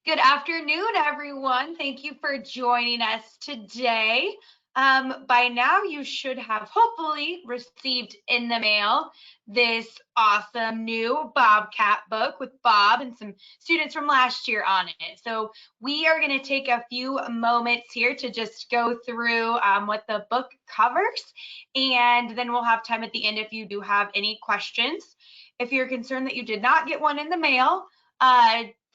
Good afternoon, everyone. Thank you for joining us today. By now, you should have hopefully received in the mail this awesome new Bobcat book with Bob and some students from last year on it. So we are going to take a few moments here to just go through what the book covers, and then we'll have time at the end if you do have any questions. If you're concerned that you did not get one in the mail,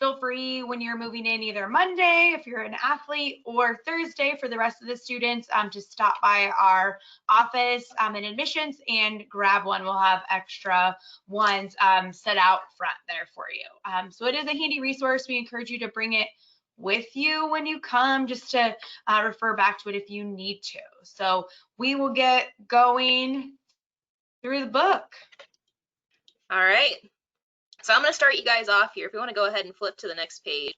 feel free when you're moving in either Monday, if you're an athlete, or Thursday for the rest of the students to stop by our office in admissions and grab one. We'll have extra ones set out front there for you. So it is a handy resource. We encourage you to bring it with you when you come, just to refer back to it if you need to. So we will get going through the book. All right. So I'm going to start you guys off here. If you want to go ahead and flip to the next page.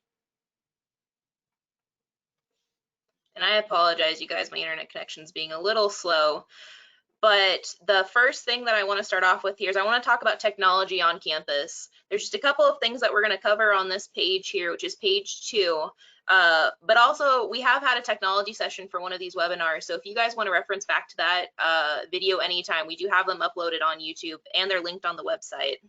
And I apologize, you guys, my internet connection's being a little slow. But the first thing that I want to start off with here is I want to talk about technology on campus. There's just a couple of things that we're going to cover on this page here, which is page 2. But also, we have had a technology session for one of these webinars. So if you guys want to reference back to that video anytime, we do have them uploaded on YouTube, and they're linked on the website.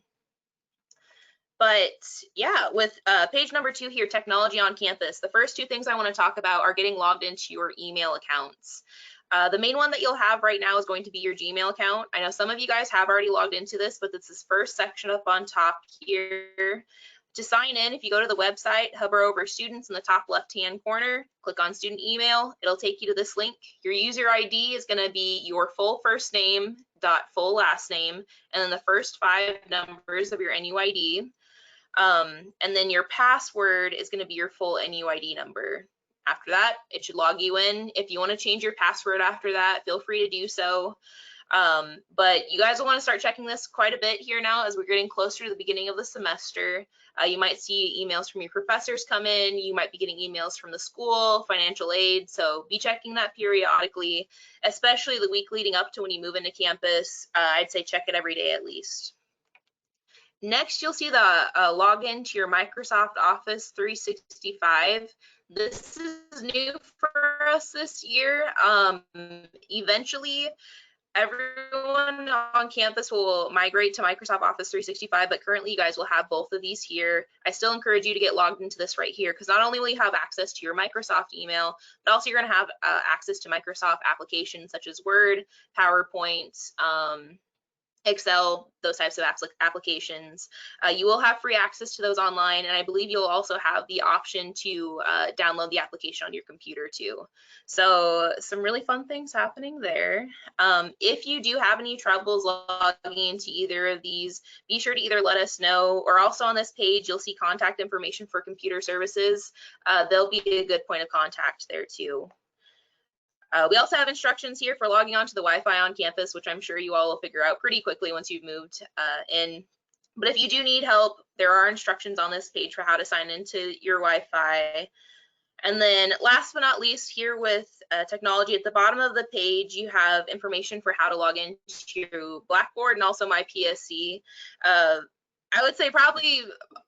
But yeah, with page number 2 here, technology on campus, the first two things I want to talk about are getting logged into your email accounts. The main one that you'll have right now is going to be your Gmail account. I know some of you guys have already logged into this, but it's this first section up on top here. To sign in, if you go to the website, hover over students in the top left-hand corner, click on student email, it'll take you to this link. Your user ID is going to be your full first name dot full last name, and then the first 5 numbers of your NUID. And then your password is going to be your full NUID number. After that, it should log you in. If you want to change your password after that, feel free to do so. But you guys will want to start checking this quite a bit here now as we're getting closer to the beginning of the semester. You might see emails from your professors come in. You might be getting emails from the school, financial aid. So be checking that periodically, especially the week leading up to when you move into campus. I'd say check it every day at least. Next, you'll see the login to your Microsoft Office 365. This is new for us this year. Eventually, everyone on campus will migrate to Microsoft Office 365, but currently you guys will have both of these here. I still encourage you to get logged into this right here, because not only will you have access to your Microsoft email, but also you're going to have access to Microsoft applications such as Word, PowerPoint, Excel, those types of applications. You will have free access to those online, and I believe you'll also have the option to download the application on your computer too. So some really fun things happening there. If you do have any troubles logging into either of these, be sure to either let us know, or also on this page you'll see contact information for computer services. They'll be a good point of contact there too. We also have instructions here for logging onto the Wi-Fi on campus, which I'm sure you all will figure out pretty quickly once you've moved in. But if you do need help, there are instructions on this page for how to sign into your Wi-Fi. And then last but not least, here with technology, at the bottom of the page, you have information for how to log into Blackboard and also my PSC. I would say probably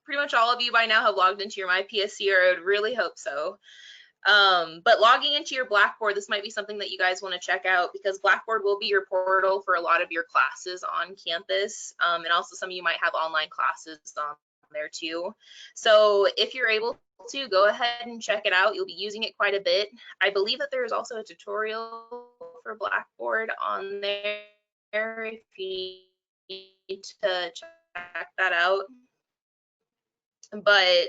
pretty much all of you by now have logged into your My PSC, or I would really hope so. But logging into your Blackboard, this might be something that you guys want to check out, because Blackboard will be your portal for a lot of your classes on campus, and also some of you might have online classes on there too. So if you're able to, go ahead and check it out. You'll be using it quite a bit. I believe that there's also a tutorial for Blackboard on there if you need to check that out. But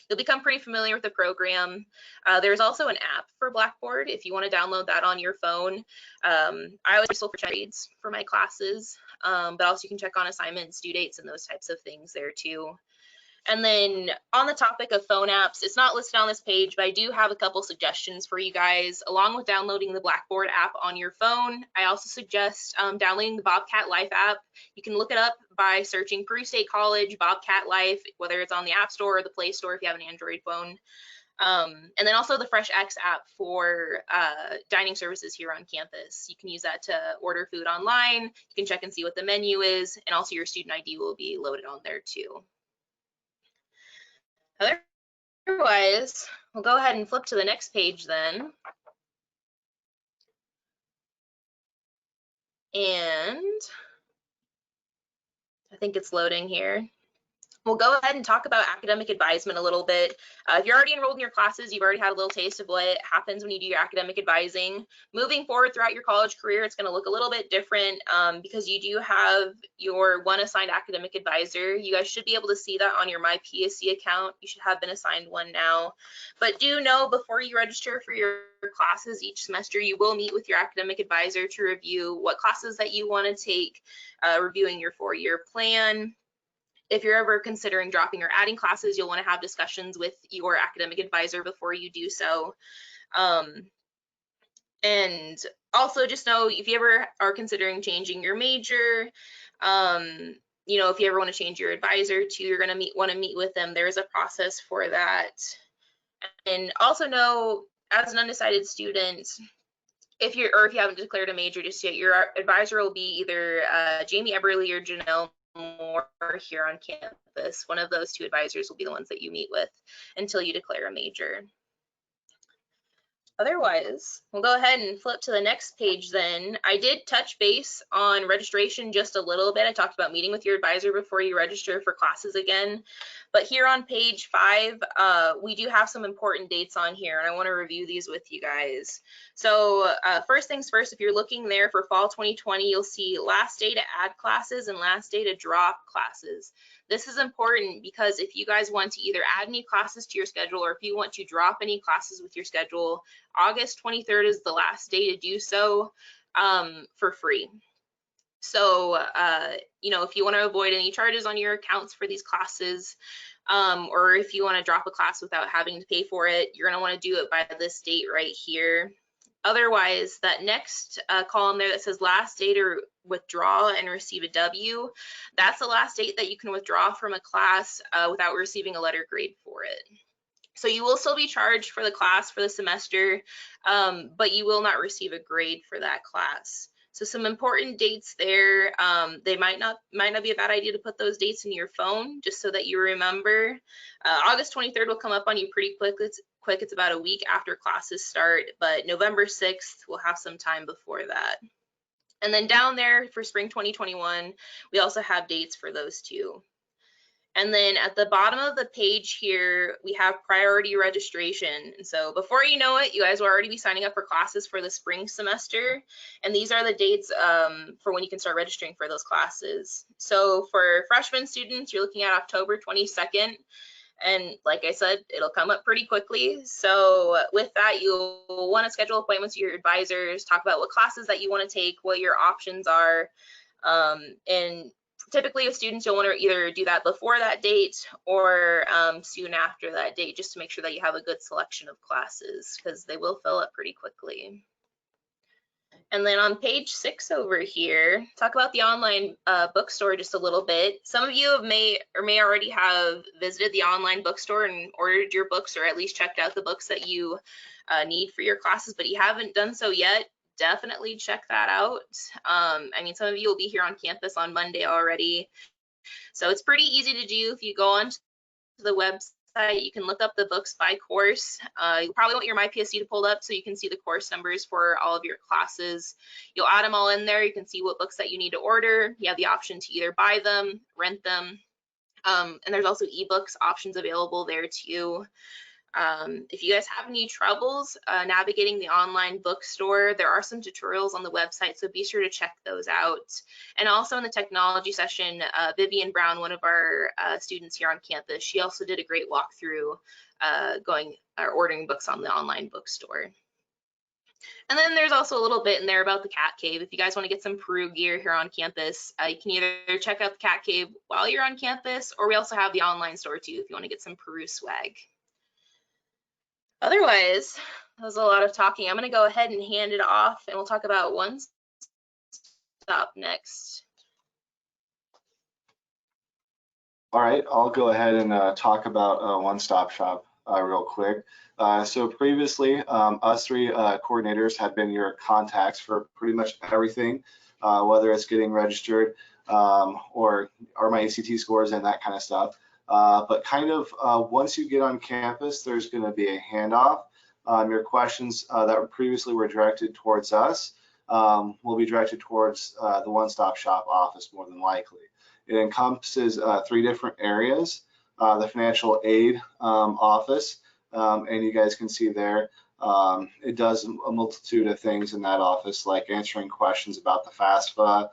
you'll become pretty familiar with the program. There's also an app for Blackboard if you want to download that on your phone. I always use it for grades for my classes, but also you can check on assignments, due dates, and those types of things there too. And then on the topic of phone apps, it's not listed on this page, but I do have a couple suggestions for you guys. Along with downloading the Blackboard app on your phone, I also suggest downloading the Bobcat Life app. You can look it up by searching Peru State College Bobcat Life, whether it's on the App Store or the Play Store if you have an Android phone. And then also the FreshX app for dining services here on campus. You can use that to order food online. You can check and see what the menu is, and also your student ID will be loaded on there too. Other Otherwise, we'll go ahead and flip to the next page then. And I think it's loading here. We'll go ahead and talk about academic advisement a little bit. If you're already enrolled in your classes, you've already had a little taste of what happens when you do your academic advising. Moving forward throughout your college career, it's going to look a little bit different because you do have your one assigned academic advisor. You guys should be able to see that on your MyPSC account. You should have been assigned one now. But do know before you register for your classes each semester, you will meet with your academic advisor to review what classes that you want to take, reviewing your 4-year plan. If you're ever considering dropping or adding classes, you'll want to have discussions with your academic advisor before you do so. And also just know if you ever are considering changing your major, you know, if you ever want to change your advisor too, you're going to want to meet with them. There's a process for that. And also know, as an undecided student, if you haven't declared a major just yet, your advisor will be either Jamie Eberly or Janelle Moore here on campus. One of those two advisors will be the ones that you meet with until you declare a major. Otherwise, we'll go ahead and flip to the next page then. I did touch base on registration just a little bit. I talked about meeting with your advisor before you register for classes again. But here on page 5, we do have some important dates on here, and I want to review these with you guys. So first things first, if you're looking there for fall 2020, you'll see last day to add classes and last day to drop classes. This is important because if you guys want to either add any classes to your schedule or if you want to drop any classes with your schedule, August 23rd is the last day to do so for free. So, you know, if you want to avoid any charges on your accounts for these classes, or if you want to drop a class without having to pay for it, you're going to want to do it by this date right here. Otherwise, that next column there that says last day to withdraw and receive a W, that's the last date that you can withdraw from a class without receiving a letter grade for it. So you will still be charged for the class for the semester, but you will not receive a grade for that class. So some important dates there. They might not be a bad idea to put those dates in your phone just so that you remember. August 23rd will come up on you pretty quick. It's about a week after classes start, but November 6th we'll have some time before that. And then down there for spring 2021, we also have dates for those too. And then at the bottom of the page here, we have priority registration. And so before you know it, you guys will already be signing up for classes for the spring semester. And these are the dates for when you can start registering for those classes. So for freshman students, you're looking at October 22nd. And like I said, it'll come up pretty quickly. So with that, you'll want to schedule appointments with your advisors, talk about what classes that you want to take, what your options are, and typically with students, you'll want to either do that before that date or soon after that date, just to make sure that you have a good selection of classes because they will fill up pretty quickly. And then on page 6 over here, talk about the online bookstore just a little bit. Some of you may already have visited the online bookstore and ordered your books or at least checked out the books that you need for your classes, but you haven't done so yet. Definitely check that out. I mean, some of you will be here on campus on Monday already. So it's pretty easy to do. If you go onto the website, you can look up the books by course. You'll probably want your MyPSC pulled up so you can see the course numbers for all of your classes. You'll add them all in there. You can see what books that you need to order. You have the option to either buy them, rent them, and there's also ebooks options available there too. If you guys have any troubles navigating the online bookstore, there are some tutorials on the website, so be sure to check those out. And also in the technology session, Vivian Brown, one of our students here on campus, she also did a great walkthrough ordering books on the online bookstore. And then there's also a little bit in there about the Cat Cave. If you guys want to get some Peru gear here on campus, you can either check out the Cat Cave while you're on campus, or we also have the online store too if you want to get some Peru swag. Otherwise, that was a lot of talking. I'm going to go ahead and hand it off, and we'll talk about One Stop next. All right, I'll go ahead and talk about One Stop Shop real quick. So previously, us three coordinators had been your contacts for pretty much everything, whether it's getting registered or my ACT scores and that kind of stuff. But kind of once you get on campus, there's going to be a handoff. Your questions that previously were directed towards us will be directed towards the one-stop shop office more than likely. It encompasses 3 different areas. The financial aid office, and you guys can see there, it does a multitude of things in that office, like answering questions about the FAFSA,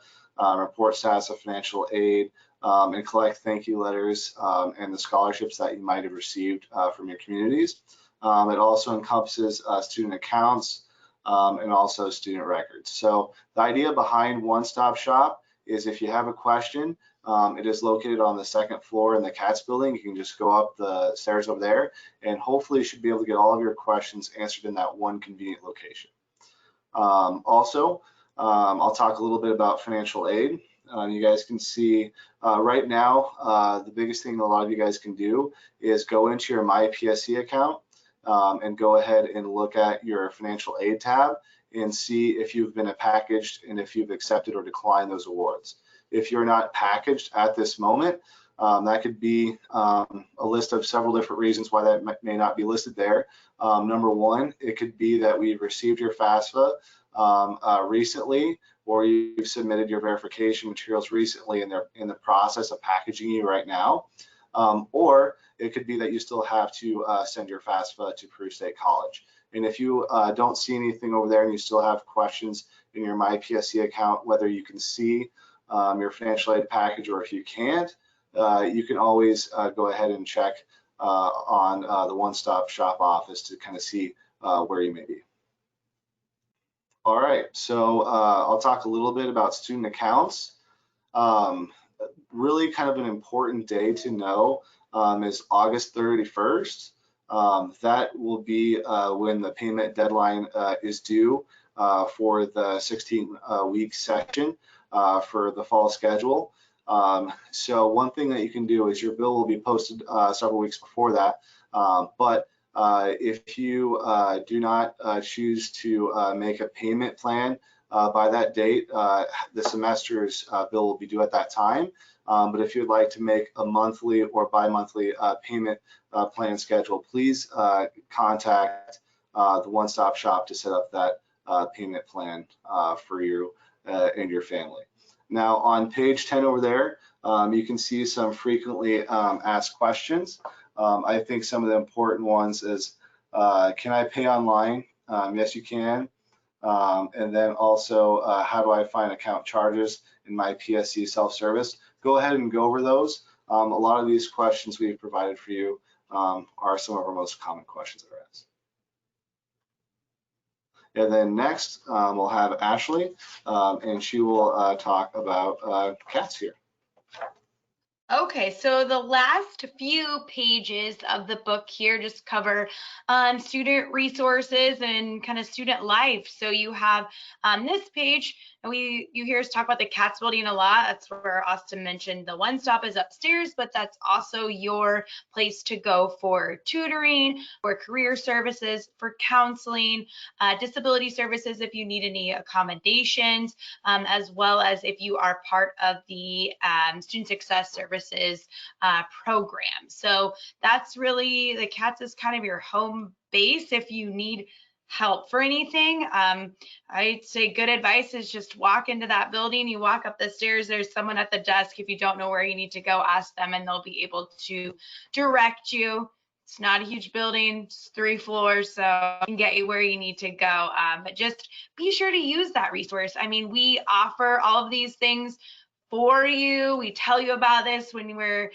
report status of financial aid, and collect thank you letters and the scholarships that you might have received from your communities. It also encompasses student accounts and also student records. So the idea behind One Stop Shop is if you have a question, it is located on the 2nd floor in the CATS building. You can just go up the stairs over there, and hopefully you should be able to get all of your questions answered in that one convenient location. Also, I'll talk a little bit about financial aid. You guys can see right now, the biggest thing a lot of you guys can do is go into your MyPSC account and go ahead and look at your financial aid tab and see if you've been packaged and if you've accepted or declined those awards. If you're not packaged at this moment, that could be a list of several different reasons why that may not be listed there. Number 1, it could be that we've received your FAFSA recently, or you've submitted your verification materials recently and they're in the process of packaging you right now. Or it could be that you still have to send your FAFSA to Peru State College. And if you don't see anything over there and you still have questions in your MyPSC account, whether you can see your financial aid package or if you can't, you can always go ahead and check on the One Stop Shop office to kind of see where you may be. All right, so I'll talk a little bit about student accounts. Really kind of an important day to know is August 31st. That will be when the payment deadline is due for the 16-week session for the fall schedule. So one thing that you can do is your bill will be posted several weeks before that, but if you do not choose to make a payment plan by that date, the semester's bill will be due at that time. But if you'd like to make a monthly or bi-monthly payment plan schedule, please contact the One Stop Shop to set up that payment plan for you and your family. Now on page 10 over there, you can see some frequently asked questions. I think some of the important ones is, can I pay online? Yes, you can. And then also, how do I find account charges in MyPSC self-service? Go ahead and go over those. A lot of these questions we've provided for you are some of our most common questions that are asked. And then next, we'll have Ashleigh, and she will talk about CATS here. Okay, so the last few pages of the book here just cover student resources and kind of student life. So you have this page, and you hear us talk about the CATS building a lot. That's where Austin mentioned the One Stop is upstairs, but that's also your place to go for tutoring, for career services, for counseling, disability services if you need any accommodations, as well as if you are part of the Student Success Services program. So that's really, the CATS is kind of your home base if you need help for anything. I'd say good advice is just walk into that building. You walk up the stairs, there's someone at the desk. If you don't know where you need to go, ask them and they'll be able to direct you. It's not a huge building, it's 3 floors, so it can get you where you need to go. But just be sure to use that resource. I mean, we offer all of these things for you. We tell you about this when we're,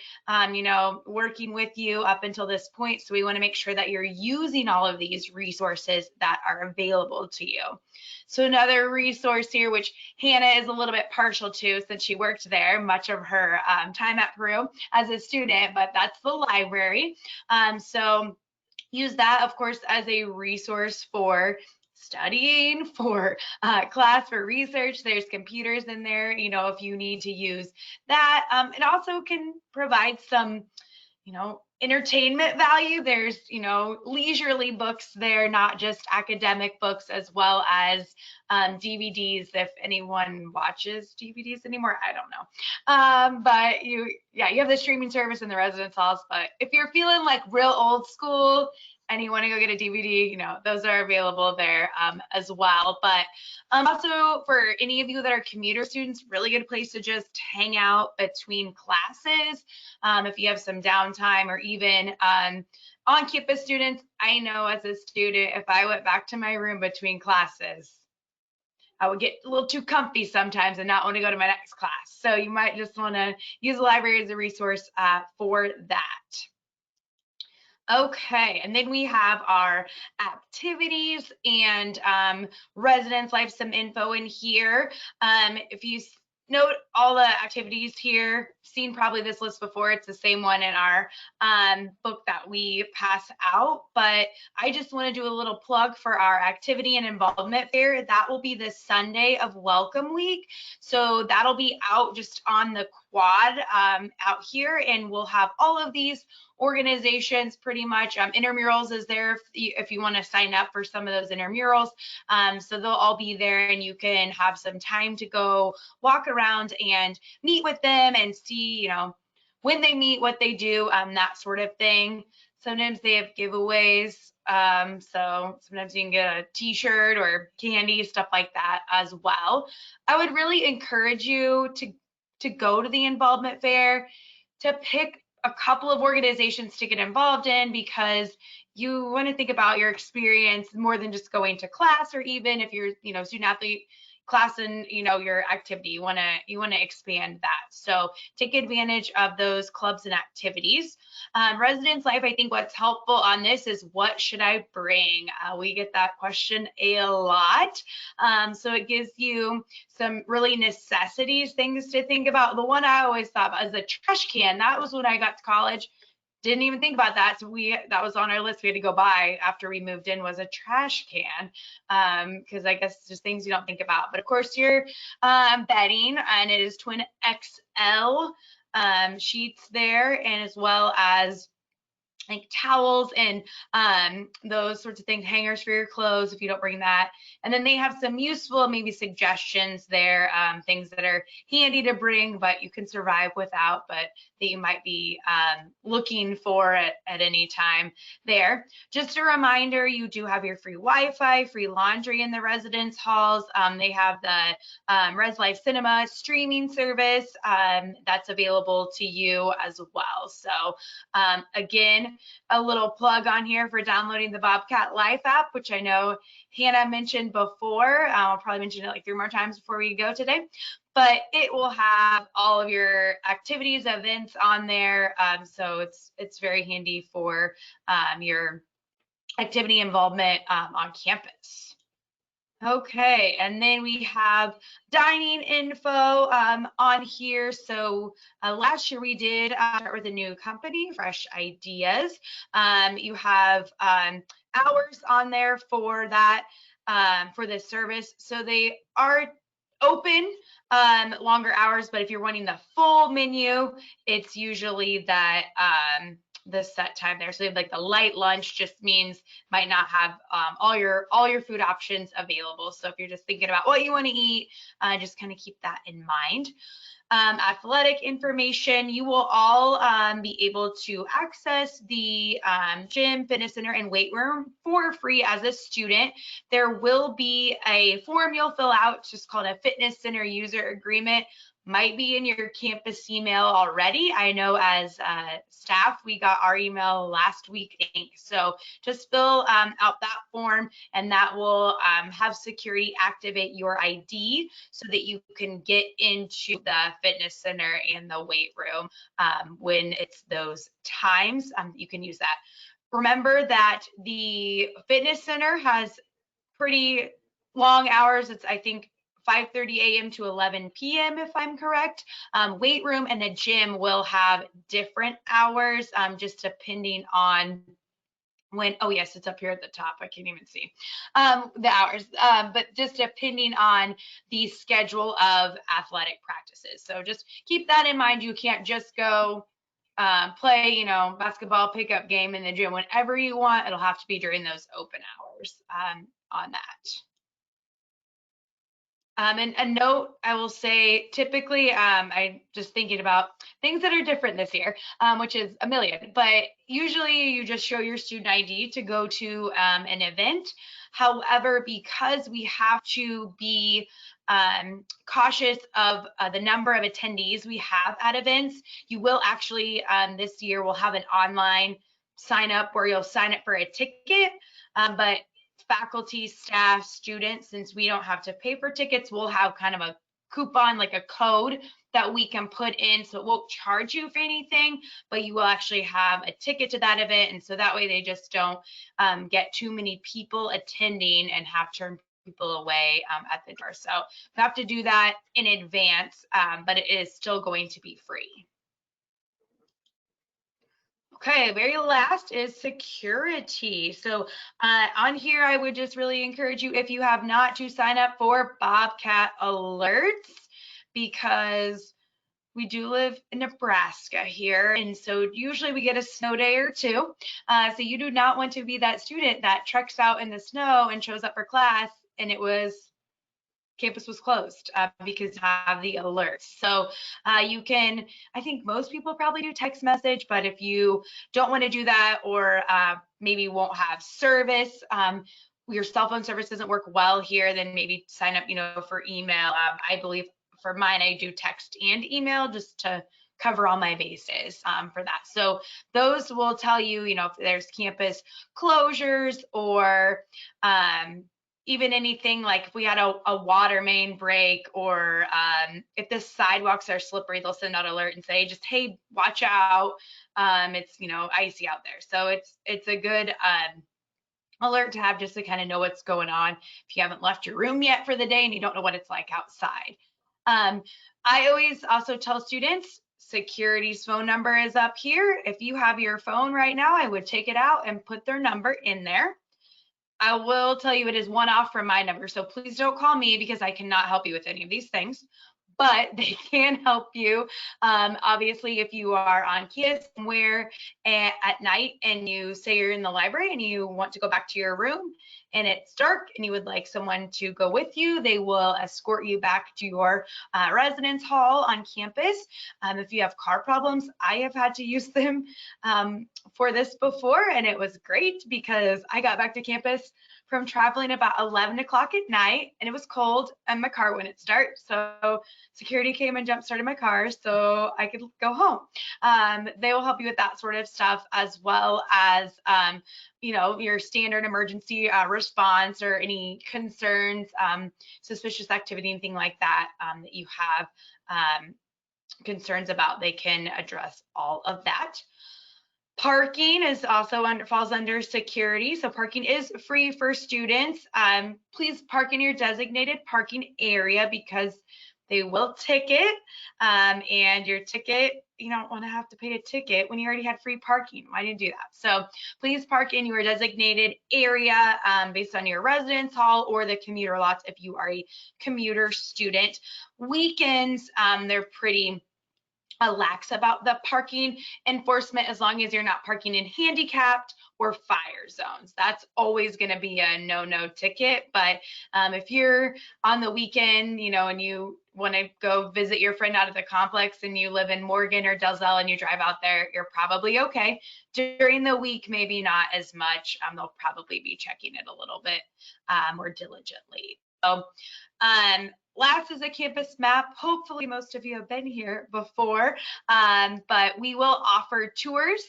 working with you up until this point. So we want to make sure that you're using all of these resources that are available to you. So another resource here, which Hannah is a little bit partial to since she worked there much of her time at Peru as a student, but that's the library. So use that, of course, as a resource for studying, for class, for research. There's computers in there, if you need to use that. It also can provide some entertainment value. There's, leisurely books there, not just academic books, as well as DVDs, if anyone watches DVDs anymore, I don't know. But you have the streaming service in the residence halls, but if you're feeling like real old school and you want to go get a DVD, those are available there as well. But also for any of you that are commuter students, really good place to just hang out between classes. If you have some downtime, or even on-campus students, I know as a student, if I went back to my room between classes, I would get a little too comfy sometimes and not want to go to my next class. So you might just want to use the library as a resource for that. Okay, and then we have our activities and residence life, some info in here. If you note all the activities here, seen probably this list before, it's the same one in our book that we pass out, but I just want to do a little plug for our activity and involvement fair. That will be the Sunday of Welcome Week, so that'll be out just on the quad out here, and we'll have all of these organizations pretty much. Intramurals is there if you want to sign up for some of those intramurals. So they'll all be there, and you can have some time to go walk around and meet with them and see, when they meet, what they do, that sort of thing. Sometimes they have giveaways. So sometimes you can get a t-shirt or candy, stuff like that as well. I would really encourage you to go to the involvement fair, to pick a couple of organizations to get involved in, because you want to think about your experience more than just going to class, or even if you're, student athlete class and, your activity, you want to expand that. So take advantage of those clubs and activities. Residence life, I think what's helpful on this is, what should I bring? We get that question a lot. So it gives you some really necessities, things to think about. The one I always thought about is a trash can. That was when I got to college. Didn't even think about that. So that was on our list. We had to go buy after we moved in, was a trash can, because I guess just things you don't think about. But of course, your bedding, and it is twin XL sheets there, and as well as like towels and those sorts of things, hangers for your clothes if you don't bring that. And then they have some useful maybe suggestions there, things that are handy to bring but you can survive without, but that you might be looking for at any time there. Just a reminder, you do have your free Wi-Fi, free laundry in the residence halls. They have the Res Life Cinema streaming service that's available to you as well. So again, a little plug on here for downloading the Bobcat Life app, which I know Hannah mentioned before. I'll probably mention it like 3 more times before we go today, but it will have all of your activities, events on there. So it's very handy for your activity involvement on campus. Okay, and then we have dining info on here. So last year we did start with a new company, Fresh Ideas. You have hours on there for that, for this service. So they are open longer hours, but if you're wanting the full menu, it's usually that the set time there. So they have like the light lunch, just means might not have all your food options available. So if you're just thinking about what you want to eat, just kind of keep that in mind. Athletic information, you will all be able to access the gym, fitness center, and weight room for free as a student. There will be a form you'll fill out, it's just called a fitness center user agreement. Might be in your campus email already. I know as staff, we got our email last week, I think. So just fill out that form, and that will have security activate your ID so that you can get into the fitness center and the weight room when it's those times. You can use that. Remember that the fitness center has pretty long hours. It's, I think, 5:30 a.m. to 11 p.m. if I'm correct. Weight room and the gym will have different hours, just depending on when, oh yes, it's up here at the top. I can't even see the hours, but just depending on the schedule of athletic practices. So just keep that in mind. You can't just go play, you know, basketball pickup game in the gym whenever you want. It'll have to be during those open hours on that. And a note, I will say, typically, I'm just thinking about things that are different this year, which is a million, but usually you just show your student ID to go to an event. However, because we have to be cautious of the number of attendees we have at events, you will actually, this year, we'll have an online sign up where you'll sign up for a ticket, but faculty, staff, students, since we don't have to pay for tickets, we'll have kind of a coupon, like a code that we can put in, so it won't charge you for anything, but you will actually have a ticket to that event, and so that way they just don't get too many people attending and have to turn people away at the door. So we have to do that in advance, but it is still going to be free. Okay, very last is security. So on here, I would just really encourage you, if you have not, to sign up for Bobcat alerts, because we do live in Nebraska here, and so usually we get a snow day or two. So you do not want to be that student that treks out in the snow and shows up for class and campus was closed because you have the alerts. So you can, I think most people probably do text message, but if you don't want to do that, or maybe won't have service, your cell phone service doesn't work well here, then maybe sign up, you know, for email. I believe for mine, I do text and email just to cover all my bases for that. So those will tell you, you know, if there's campus closures, or even anything like if we had a water main break, or if the sidewalks are slippery, they'll send out an alert and say, just, hey, watch out, it's, you know, icy out there. So it's a good alert to have, just to kind of know what's going on if you haven't left your room yet for the day and you don't know what it's like outside. I always also tell students, security's phone number is up here. If you have your phone right now, I would take it out and put their number in there. I will tell you, it is one off from my number, so please don't call me because I cannot help you with any of these things, but they can help you. Obviously, if you are on campus somewhere at night and you say you're in the library and you want to go back to your room and it's dark and you would like someone to go with you, they will escort you back to your residence hall on campus. If you have car problems, I have had to use them for this before, and it was great because I got back to campus from traveling about 11 o'clock at night, and it was cold and my car wouldn't start. So security came and jump started my car so I could go home. They will help you with that sort of stuff, as well as, you know, your standard emergency response, or any concerns, suspicious activity, anything like that, that you have concerns about. They can address all of that. Parking is also falls under security. So parking is free for students. Please park in your designated parking area because they will ticket, and your ticket, you don't want to have to pay a ticket when you already had free parking. Why didn't you do that? So please park in your designated area based on your residence hall or the commuter lots if you are a commuter student. Weekends, they're pretty lax about the parking enforcement, as long as you're not parking in handicapped or fire zones. That's always going to be a no ticket. But if you're on the weekend, you know, and you want to go visit your friend out of the complex and you live in Morgan or Dalzell and you drive out there, you're probably okay. During the week, maybe not as much. They'll probably be checking it a little bit more diligently. So last is a campus map. Hopefully most of you have been here before, but we will offer tours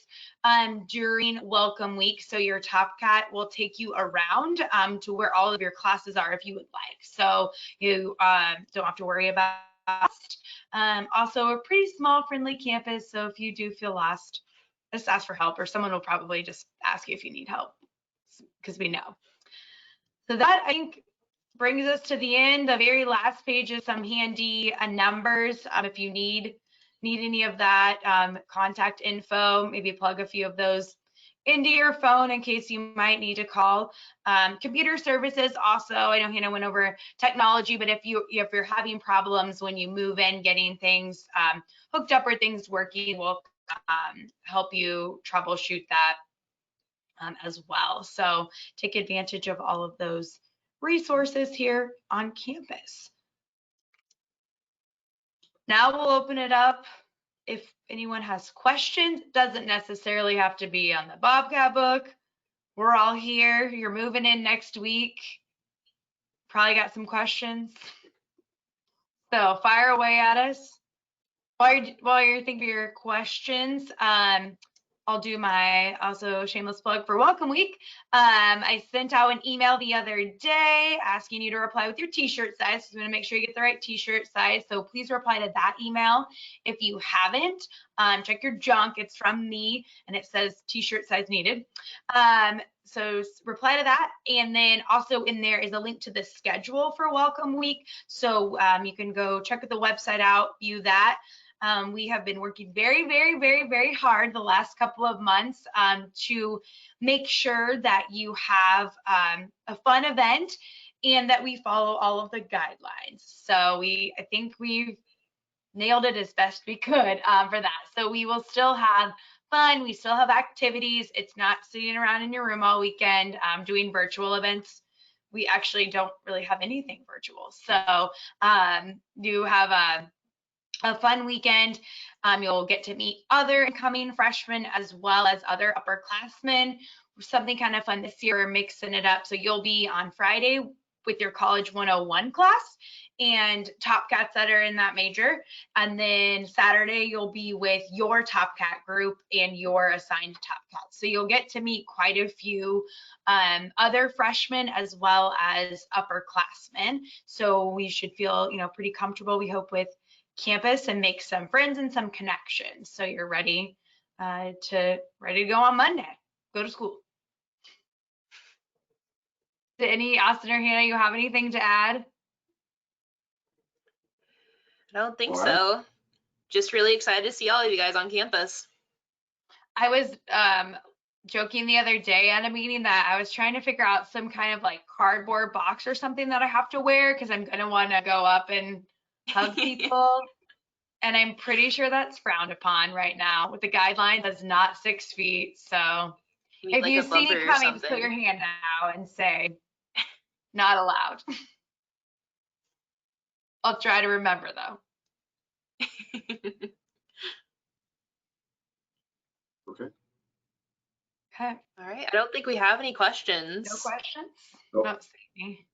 during welcome week. So your Top Cat will take you around to where all of your classes are if you would like. So you don't have to worry about lost. Also a pretty small, friendly campus. So if you do feel lost, just ask for help, or someone will probably just ask you if you need help, because we know. So that, I think, brings us to the end. The very last page is some handy numbers. If you need any of that contact info, maybe plug a few of those into your phone in case you might need to call. Computer services also, I know Hannah went over technology, but if you're having problems when you move in, getting things hooked up or things working, we'll help you troubleshoot that as well. So take advantage of all of those resources here on campus. Now we'll open it up. If anyone has questions, it doesn't necessarily have to be on the Bobcat book. We're all here. You're moving in next week. Probably got some questions. So fire away at us. While you're thinking of your questions, I'll do my also shameless plug for Welcome Week. I sent out an email the other day asking you to reply with your t-shirt size. So I'm going to make sure you get the right t-shirt size. So please reply to that email. If you haven't, check your junk. It's from me and it says t-shirt size needed. So reply to that. And then also in there is a link to the schedule for Welcome Week. So you can go check the website out, view that. We have been working very, very, very, very hard the last couple of months to make sure that you have a fun event and that we follow all of the guidelines. So I think we've nailed it as best we could for that. So we will still have fun. We still have activities. It's not sitting around in your room all weekend doing virtual events. We actually don't really have anything virtual. So you have a fun weekend. You'll get to meet other incoming freshmen as well as other upperclassmen. Something kind of fun this year, we're mixing it up. So you'll be on Friday with your College 101 class and Top Cats that are in that major. And then Saturday, you'll be with your Top Cat group and your assigned Top Cats. So you'll get to meet quite a few other freshmen as well as upperclassmen. So we should feel, pretty comfortable, we hope, with campus and make some friends and some connections. So you're ready to go on Monday, go to school. Did Austin or Hannah, you have anything to add? I don't think so. Just really excited to see all of you guys on campus. I was joking the other day at a meeting that I was trying to figure out some kind of like cardboard box or something that I have to wear because I'm going to want to go up and hug people. And I'm pretty sure that's frowned upon right now with the guidelines. That's not 6 feet. So if like you see me coming, just put your hand out and say, not allowed. I'll try to remember though. Okay. Okay. All right. I don't think we have any questions. No questions? Nope. Oh, see.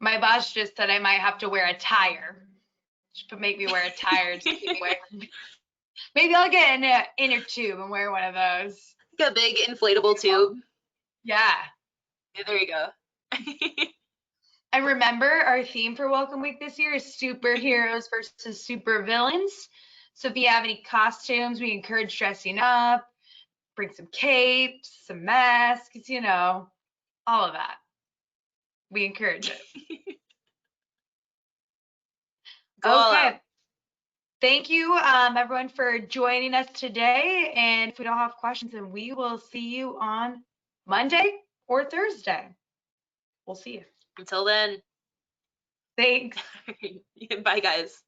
My boss just said I might have to wear a tire. She could make me wear a tire. Maybe I'll get an inner tube and wear one of those. Like a big inflatable tube. Yeah. Yeah, there you go. And remember, our theme for Welcome Week this year is superheroes versus supervillains. So if you have any costumes, we encourage dressing up, bring some capes, some masks, all of that. We encourage it. Okay. Thank you, everyone, for joining us today. And if we don't have questions, then we will see you on Monday or Thursday. We'll see you. Until then. Thanks. Bye, guys.